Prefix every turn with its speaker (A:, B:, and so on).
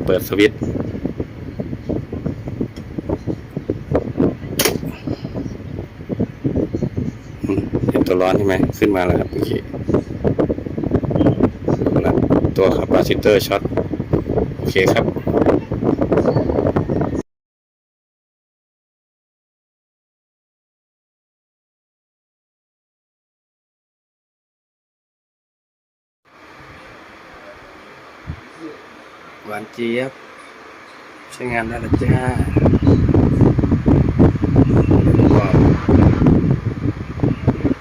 A: เปิดสวิตช์เห็นตัวร้อนใช่ไหมขึ้นมาแล้วครับโอเคตัวคาปาซิเตอร์ช็อตโอเคครับหวานเจี๊ยบใช้งานได้แล้วจ้าว้าว